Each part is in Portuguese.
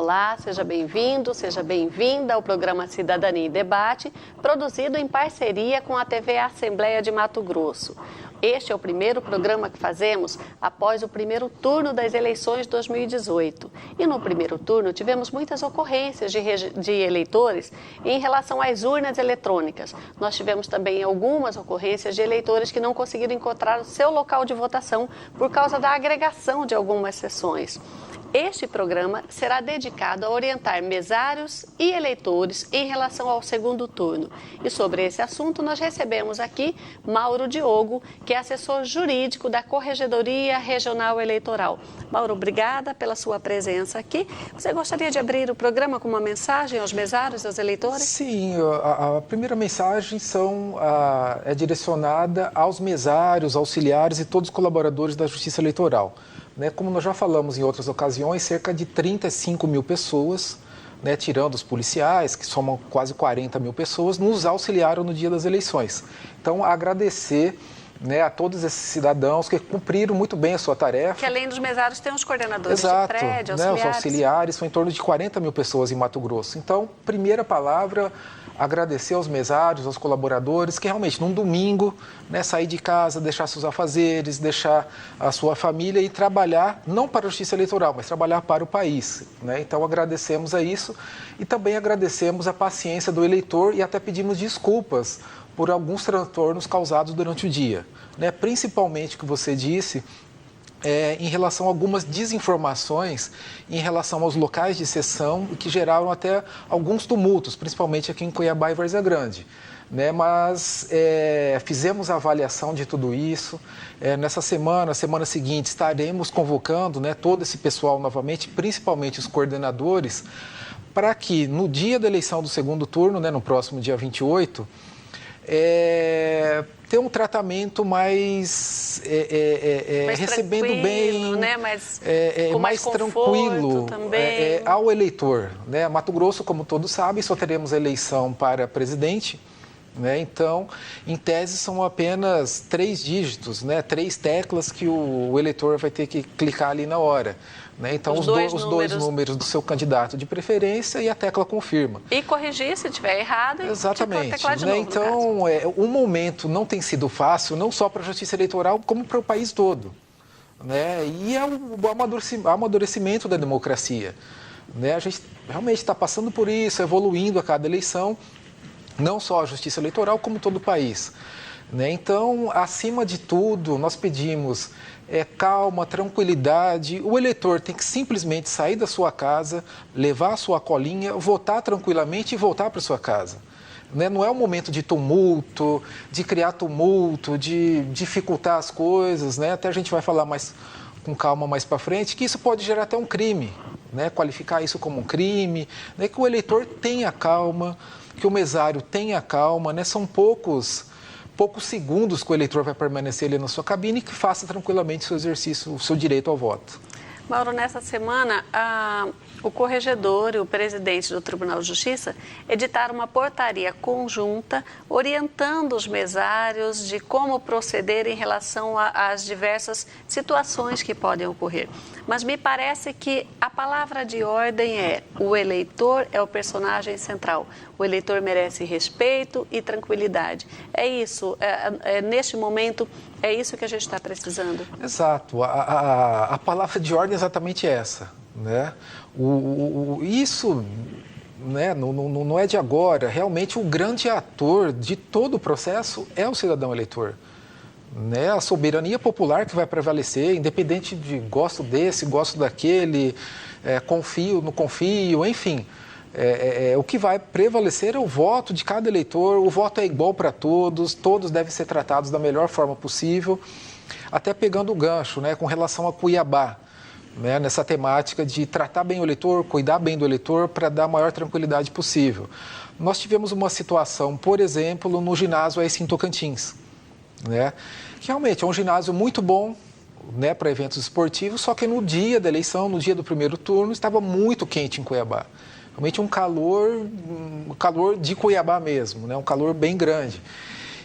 Olá, seja bem-vindo, seja bem-vinda ao programa Cidadania em Debate, produzido em parceria com a TV Assembleia de Mato Grosso. Este é o primeiro programa que fazemos após o primeiro turno das eleições de 2018. E no primeiro turno tivemos muitas ocorrências de eleitores em relação às urnas eletrônicas. Nós tivemos também algumas ocorrências de eleitores que não conseguiram encontrar o seu local de votação por causa da agregação de algumas sessões. Este programa será dedicado a orientar mesários e eleitores em relação ao segundo turno. E sobre esse assunto nós recebemos aqui Mauro Diogo, que é assessor jurídico da Corregedoria Regional Eleitoral. Mauro, obrigada pela sua presença aqui. Você gostaria de abrir o programa com uma mensagem aos mesários e aos eleitores? Sim, a primeira mensagem é direcionada aos mesários, auxiliares e todos os colaboradores da Justiça Eleitoral. Como nós já falamos em outras ocasiões, cerca de 35 mil pessoas, tirando os policiais, que somam quase 40 mil pessoas, nos auxiliaram no dia das eleições. Então, agradecer a todos esses cidadãos que cumpriram muito bem a sua tarefa. Que além dos mesários tem os coordenadores de prédio, auxiliares. Os auxiliares, são em torno de 40 mil pessoas em Mato Grosso. Então, primeira palavra, agradecer aos mesários, aos colaboradores, que realmente num domingo, sair de casa, deixar seus afazeres, deixar a sua família e trabalhar, não para a Justiça Eleitoral, mas trabalhar para o país. Então, agradecemos a isso e também agradecemos a paciência do eleitor e até pedimos desculpas por alguns transtornos causados durante o dia. Principalmente o que você disse, em relação a algumas desinformações em relação aos locais de sessão que geraram até alguns tumultos, principalmente aqui em Cuiabá e Várzea Grande. Mas fizemos a avaliação de tudo isso. Nessa semana seguinte, estaremos convocando todo esse pessoal novamente, principalmente os coordenadores, para que no dia da eleição do segundo turno, no próximo dia 28, ter um tratamento mais recebendo bem, mais tranquilo ao eleitor. Mato Grosso, como todos sabem, só teremos eleição para presidente. Então, em tese, são apenas 3 dígitos, 3 teclas que o eleitor vai ter que clicar ali na hora. Então, os dois números do seu candidato de preferência e a tecla confirma. E corrigir se estiver errado. Exatamente. Teclar de novo, então, o momento não tem sido fácil, não só para a Justiça Eleitoral, como para o país todo. E é o amadurecimento da democracia. A gente realmente está passando por isso, evoluindo a cada eleição, não só a Justiça Eleitoral, como todo o país. Então, acima de tudo, nós pedimos calma, tranquilidade. O eleitor tem que simplesmente sair da sua casa, levar a sua colinha, votar tranquilamente e voltar para sua casa. Não é um momento de tumulto, de criar tumulto, de dificultar as coisas. Até a gente vai falar mais com calma mais para frente, que isso pode gerar até um crime, qualificar isso como um crime, que o eleitor tenha calma, que o mesário tenha calma, são poucos segundos que o eleitor vai permanecer ali na sua cabine e que faça tranquilamente o seu exercício, o seu direito ao voto. Mauro, nessa semana, o corregedor e o presidente do Tribunal de Justiça editaram uma portaria conjunta orientando os mesários de como proceder em relação às diversas situações que podem ocorrer. Mas me parece que a palavra de ordem é: o eleitor é o personagem central. O eleitor merece respeito e tranquilidade. É isso, neste momento, é isso que a gente está precisando. Exato. A palavra de ordem é exatamente essa. Isso não é de agora. Realmente, o grande ator de todo o processo é o cidadão eleitor. A soberania popular que vai prevalecer, independente de gosto desse, gosto daquele, confio, não confio, enfim. O que vai prevalecer é o voto de cada eleitor. O voto é igual para todos, todos devem ser tratados da melhor forma possível. Até pegando o gancho, com relação a Cuiabá, nessa temática de tratar bem o eleitor, cuidar bem do eleitor para dar a maior tranquilidade possível. Nós tivemos uma situação, por exemplo, no ginásio AES em Tocantins, que realmente é um ginásio muito bom, para eventos esportivos, só que no dia da eleição, no dia do primeiro turno, estava muito quente em Cuiabá. Realmente um calor de Cuiabá mesmo, um calor bem grande.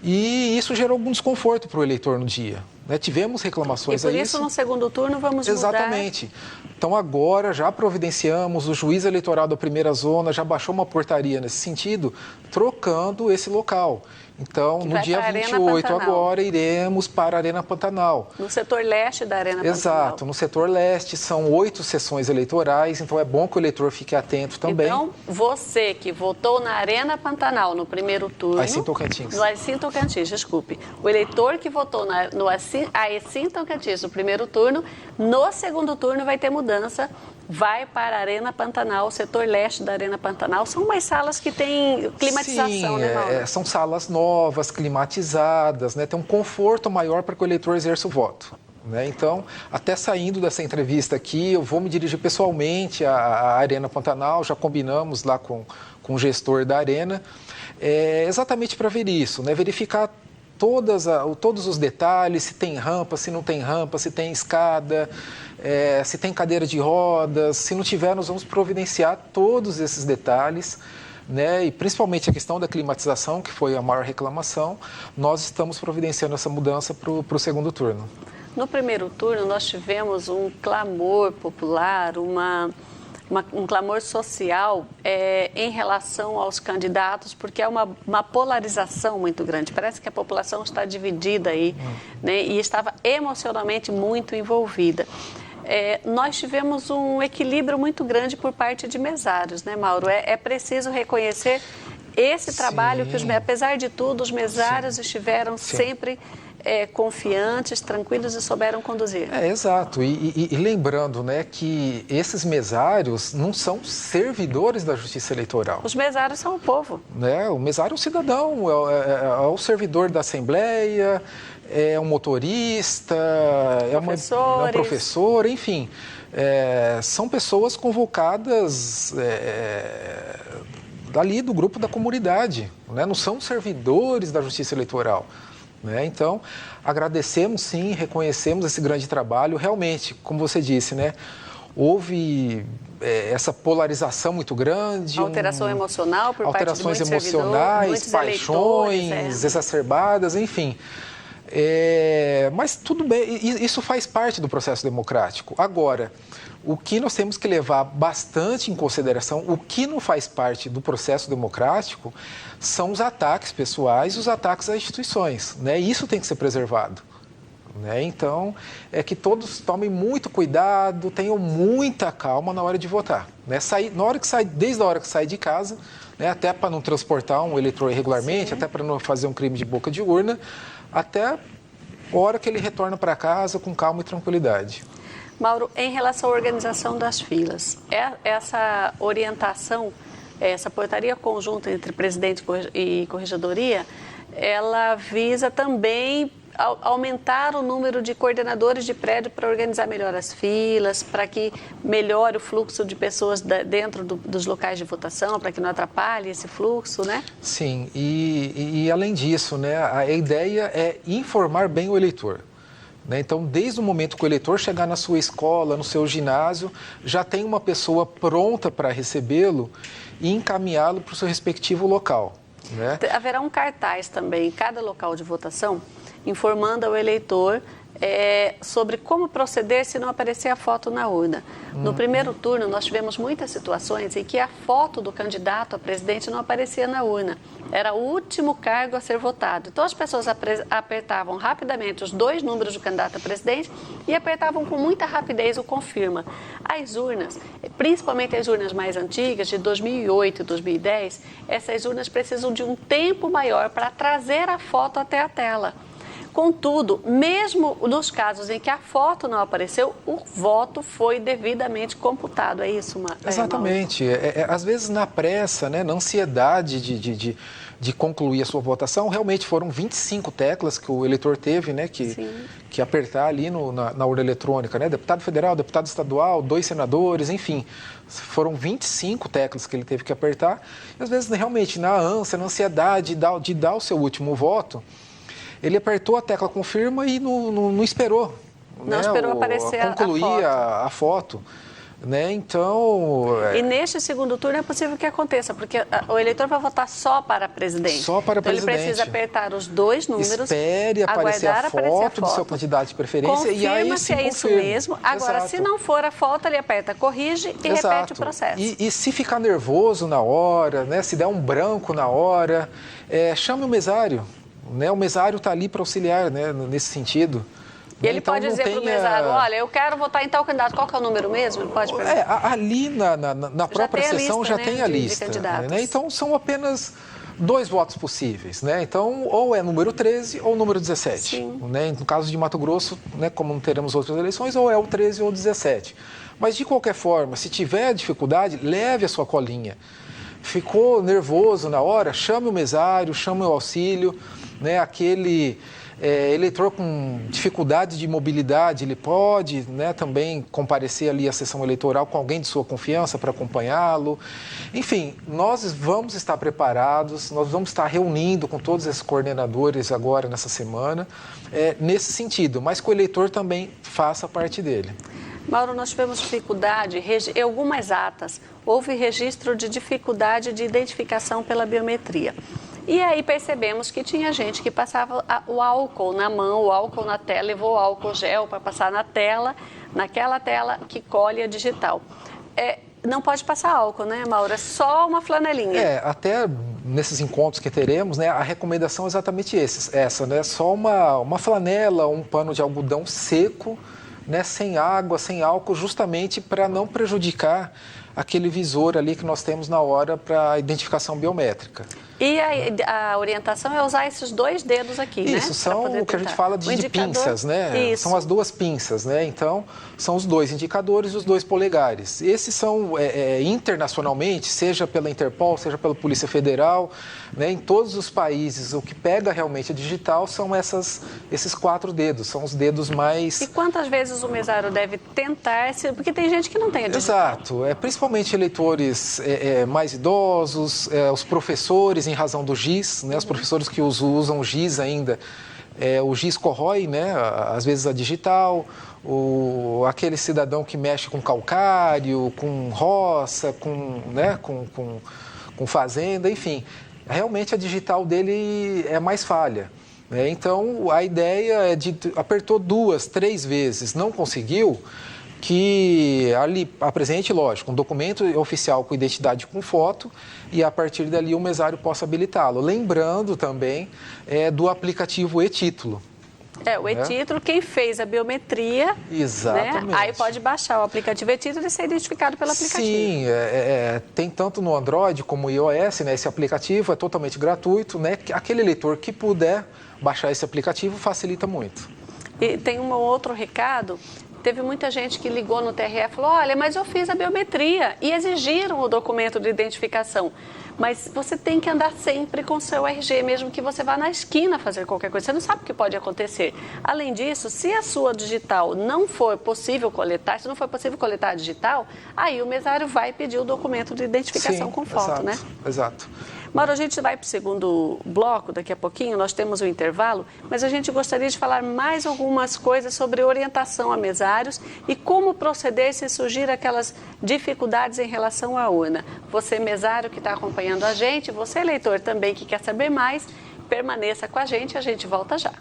E isso gerou algum desconforto para o eleitor no dia. Né? Tivemos reclamações a isso. E por isso, no segundo turno, vamos mudar. Exatamente. Então, agora já providenciamos, o juiz eleitoral da primeira zona já baixou uma portaria nesse sentido, trocando esse local. Então, no dia 28 agora, iremos para a Arena Pantanal. No setor leste da Arena Pantanal. Exato, no setor leste são 8 sessões eleitorais, então é bom que o eleitor fique atento também. Então, você que votou na Arena Pantanal no primeiro turno... Aicim Tocantins. No Aicim Tocantins, desculpe. O eleitor que votou no Aicim Tocantins no primeiro turno, no segundo turno vai ter mudança. Vai para a Arena Pantanal, o setor leste da Arena Pantanal. São umas salas que têm climatização, sim, né, Mauro? São salas novas, climatizadas, né? Tem um conforto maior para que o eleitor exerça o voto. Né? Então, até saindo dessa entrevista aqui, eu vou me dirigir pessoalmente à Arena Pantanal, já combinamos lá com o gestor da Arena, exatamente para ver isso, né? Verificar todos os detalhes, se tem rampa, se não tem rampa, se tem escada, se tem cadeira de rodas. Se não tiver, nós vamos providenciar todos esses detalhes, né? E principalmente a questão da climatização, que foi a maior reclamação, nós estamos providenciando essa mudança para o segundo turno. No primeiro turno, nós tivemos um clamor popular, um clamor social em relação aos candidatos, porque é uma polarização muito grande. Parece que a população está dividida aí, né? E estava emocionalmente muito envolvida. Nós tivemos um equilíbrio muito grande por parte de mesários, né, Mauro? É preciso reconhecer esse trabalho que, apesar de tudo, os mesários estiveram sempre confiantes, tranquilos e souberam conduzir. Exato. E lembrando, né, que esses mesários não são servidores da Justiça Eleitoral. Os mesários são o povo. Né? O mesário é um cidadão, é o servidor da Assembleia, é um motorista, é um professor, enfim. São pessoas convocadas dali do grupo da comunidade, né? Não são servidores da Justiça Eleitoral. Né? Então, agradecemos sim, reconhecemos esse grande trabalho. Realmente, como você disse, né? Houve essa polarização muito grande. Alteração emocional por parte de alterações muitos emocionais, paixões exacerbadas, enfim. Mas tudo bem, isso faz parte do processo democrático. Agora, o que nós temos que levar bastante em consideração, o que não faz parte do processo democrático, são os ataques pessoais e os ataques às instituições. Né? Isso tem que ser preservado. Né? Então, que todos tomem muito cuidado, tenham muita calma na hora de votar. Né? Desde a hora que sai de casa, né? Até para não transportar um eleitor irregularmente, até para não fazer um crime de boca de urna, até a hora que ele retorna para casa com calma e tranquilidade. Mauro, em relação à organização das filas, essa orientação, essa portaria conjunta entre presidente e corregedoria, ela visa também aumentar o número de coordenadores de prédio para organizar melhor as filas, para que melhore o fluxo de pessoas dentro dos locais de votação, para que não atrapalhe esse fluxo, né? Sim, e além disso, né, a ideia é informar bem o eleitor. Né? Então, desde o momento que o eleitor chegar na sua escola, no seu ginásio, já tem uma pessoa pronta para recebê-lo e encaminhá-lo para o seu respectivo local. Né? Haverá um cartaz também em cada local de votação, informando ao eleitor sobre como proceder se não aparecer a foto na urna. No primeiro turno, nós tivemos muitas situações em que a foto do candidato a presidente não aparecia na urna. Era o último cargo a ser votado. Então, as pessoas apertavam rapidamente os 2 números do candidato a presidente e apertavam com muita rapidez o confirma. As urnas, principalmente as urnas mais antigas, de 2008 e 2010, essas urnas precisam de um tempo maior para trazer a foto até a tela. Contudo, mesmo nos casos em que a foto não apareceu, o voto foi devidamente computado. É isso, Mauro? Exatamente. Às vezes, na pressa, né, na ansiedade de concluir a sua votação, realmente foram 25 teclas que o eleitor teve, né, que apertar ali na urna eletrônica. Né? Deputado federal, deputado estadual, 2 senadores, enfim. Foram 25 teclas que ele teve que apertar. E, às vezes, realmente, na ânsia, na ansiedade de dar o seu último voto, ele apertou a tecla confirma e não esperou. Não esperou aparecer concluir a foto. né? Então... E neste segundo turno é possível que aconteça, porque o eleitor vai votar só para presidente. Só para então presidente. Ele precisa apertar os dois números, espere aparecer a foto do seu candidato de preferência confirma e aí se é isso mesmo. Agora, Exato. se não for a foto, ele aperta corrige e Exato. repete o processo. E se ficar nervoso na hora, né? Se der um branco na hora, chame o mesário. Né? O mesário está ali para auxiliar, né? Nesse sentido. E ele então, pode dizer para o mesário, olha, eu quero votar em tal candidato, qual que é o número mesmo? Ele pode perguntar. Ali na própria sessão já tem a lista. Né? Então, são apenas 2 votos possíveis. Né? Então, ou é número 13 ou número 17. Né? No caso de Mato Grosso, né, como não teremos outras eleições, ou é o 13 ou o 17. Mas, de qualquer forma, se tiver dificuldade, leve a sua colinha. Ficou nervoso na hora, chame o mesário, chame o auxílio. Né? Aquele... eleitor com dificuldade de mobilidade, ele pode, né, também comparecer ali à sessão eleitoral com alguém de sua confiança para acompanhá-lo. Enfim, nós vamos estar preparados, nós vamos estar reunindo com todos esses coordenadores agora nessa semana, nesse sentido, mas que o eleitor também faça parte dele. Mauro, nós tivemos dificuldade, em algumas atas, houve registro de dificuldade de identificação pela biometria. E aí percebemos que tinha gente que passava o álcool na mão, o álcool na tela, levou o álcool gel para passar na tela, naquela tela que colhe a digital. Não pode passar álcool, né, Mauro? É só uma flanelinha. Até nesses encontros que teremos, né, a recomendação é exatamente essa, né? Só uma flanela, um pano de algodão seco, né, sem água, sem álcool, justamente para não prejudicar aquele visor ali que nós temos na hora para a identificação biométrica. E a orientação é usar esses 2 dedos aqui, né? Isso, são o que a gente fala de pinças, né? Isso. São as 2 pinças, né? Então, são os 2 indicadores e os 2 polegares. Esses são, internacionalmente, seja pela Interpol, seja pela Polícia Federal, né? Em todos os países, o que pega realmente a digital são esses 4 dedos, são os dedos mais... E quantas vezes o mesário deve tentar, porque tem gente que não tem a digital. Exato, principalmente eleitores mais idosos, os professores, em razão do GIS, né? Os professores que usam o GIS ainda, o GIS corrói, né? Às vezes a digital, aquele cidadão que mexe com calcário, com roça, né? com fazenda, enfim. Realmente a digital dele é mais falha. Né? Então, a ideia é apertou 2, 3 vezes, não conseguiu, que ali apresente, lógico, um documento oficial com identidade com foto e a partir dali o mesário possa habilitá-lo. Lembrando também do aplicativo e-título. O e-título, quem fez a biometria, exatamente. Né? Aí pode baixar o aplicativo e-título e ser identificado pelo aplicativo. Sim, tem tanto no Android como no iOS, né? Esse aplicativo é totalmente gratuito, né? Aquele eleitor que puder baixar esse aplicativo facilita muito. E tem um outro recado. Teve muita gente que ligou no TRE e falou, olha, mas eu fiz a biometria e exigiram o documento de identificação. Mas você tem que andar sempre com o seu RG, mesmo que você vá na esquina fazer qualquer coisa. Você não sabe o que pode acontecer. Além disso, se a sua digital não for possível coletar, se não for possível coletar a digital, aí o mesário vai pedir o documento de identificação com foto, exato, né? Exato. Mauro, a gente vai para o segundo bloco, daqui a pouquinho, nós temos um intervalo, mas a gente gostaria de falar mais algumas coisas sobre orientação a mesários e como proceder se surgir aquelas dificuldades em relação à urna. Você, mesário que está acompanhando a gente, você, eleitor também que quer saber mais, permaneça com a gente volta já.